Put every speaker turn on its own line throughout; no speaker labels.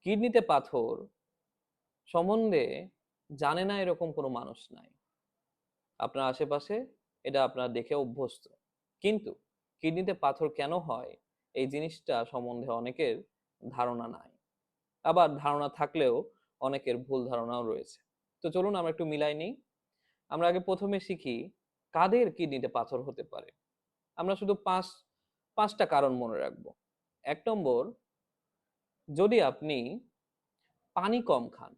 কিডনিতে পাথর সম্বন্ধে জানে না এরকম কোনো মানুষ নাই। আপনার আশেপাশে এটা আপনারা দেখে অভ্যস্ত। কিন্তু কিডনিতে পাথর কেন হয় এই জিনিসটা সম্বন্ধে অনেকের ধারণা নাই। আবার ধারণা থাকলেও অনেকের ভুল ধারণাও রয়েছে। তো চলুন আমরা একটু মিলাই নিই। আমরা আগে প্রথমে শিখি কাদের কিডনিতে পাথর হতে পারে। আমরা শুধু পাঁচটা কারণ মনে রাখবো। ১ নম্বর, যদি আপনি পানি কম খান,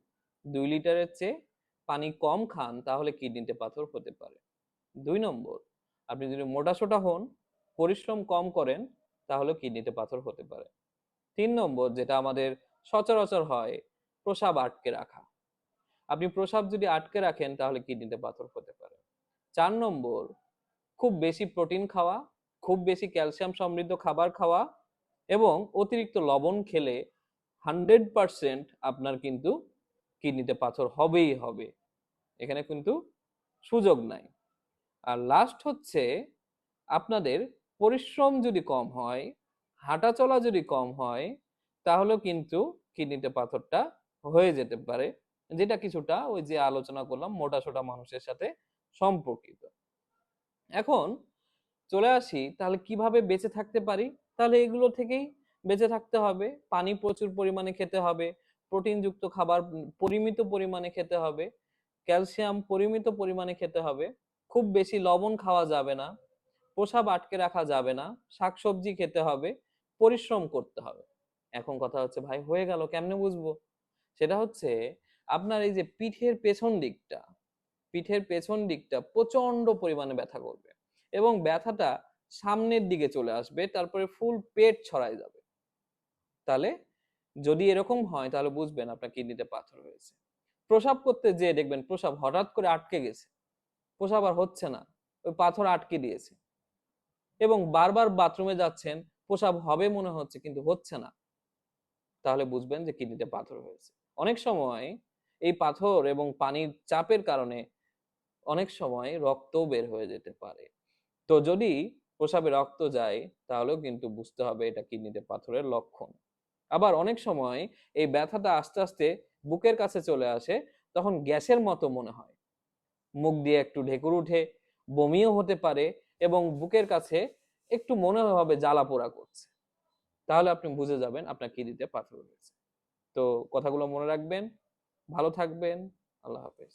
২ লিটারের চেয়ে পানি কম খান তাহলে কিডনিতে পাথর হতে পারে। ২ নম্বর, আপনি যদি মোটাসোটা হন, পরিশ্রম কম করেন, তাহলে কিডনিতে পাথর হতে পারে। ৩ নম্বর, যেটা আমাদের সচরাচর হয়, প্রস্রাব আটকে রাখা। আপনি প্রস্রাব যদি আটকে রাখেন তাহলে কিডনিতে পাথর হতে পারে। ৪ নম্বর, খুব বেশি প্রোটিন খাওয়া, খুব বেশি ক্যালসিয়াম সমৃদ্ধ খাবার খাওয়া এবং অতিরিক্ত লবণ খেলে 100% আপনার কিন্তু কিডনিতে পাথর হবেই হবে। এখানে কিন্তু সুযোগ নাই। আর লাস্ট হচ্ছে, আপনাদের পরিশ্রম যদি কম হয়, হাঁটাচলা যদি কম হয়, তাহলেও কিন্তু কিডনিতে পাথরটা হয়ে যেতে পারে, যেটা কিছুটা ওই যে আলোচনা করলাম মোটাসোটা মানুষের সাথে সম্পর্কিত। এখন চলে আসি তাহলে কিভাবে বেঁচে থাকতে পারি। তাহলে এগুলো থেকেই বেঁচে থাকতে হবে। পানি প্রচুর পরিমাণে খেতে হবে, প্রোটিনযুক্ত খাবার পরিমিত পরিমাণে খেতে হবে, ক্যালসিয়াম পরিমিত পরিমাণে খেতে হবে, খুব বেশি লবণ খাওয়া যাবে না, প্রস্রাব আটকে রাখা যাবে না, শাকসবজি খেতে হবে, পরিশ্রম করতে হবে। এখন কথা হচ্ছে, ভাই হয়ে গেল কেমনে বুঝবো? সেটা হচ্ছে, আপনার এই যে পিঠের পেছন দিকটা প্রচন্ড পরিমাণে ব্যথা করবে এবং ব্যথাটা সামনের দিকে চলে আসবে, তারপরে ফুল পেট ছড়ায় যাবে। তাহলে যদি এরকম হয় তাহলে বুঝবেন আপনার কিডনিতে পাথর হয়েছে। প্রস্রাব করতে যেয়ে দেখবেন প্রস্রাব হঠাৎ করে আটকে গেছে, প্রস্রাব আর হচ্ছে না, ওই পাথর আটকে দিয়েছে। এবং বারবার বাথরুমে যাচ্ছেন, প্রস্রাব হবে মনে হচ্ছে কিন্তু হচ্ছে না, তাহলে বুঝবেন যে কিডনিতে পাথর হয়েছে। অনেক সময় এই পাথর এবং পানির চাপের কারণে অনেক সময় রক্তও বের হয়ে যেতে পারে। তো যদি প্রস্রাবে রক্ত যায় তাহলেও কিন্তু বুঝতে হবে এটা কিডনিতে পাথরের লক্ষণ। আবার অনেক সময় এই ব্যথাটা আস্তে আস্তে বুকের কাছে চলে আসে, তখন গ্যাসের মতো মনে হয়, মুখ দিয়ে একটু ঢেকুর উঠে, বমিও হতে পারে এবং বুকের কাছে একটু মনে হবে জ্বালা পোড়া করছে। তাহলে আপনি বুঝে যাবেন আপনার কিডনিতে পাথর হয়েছে। তো কথাগুলো মনে রাখবেন, ভালো থাকবেন। আল্লাহ হাফেজ।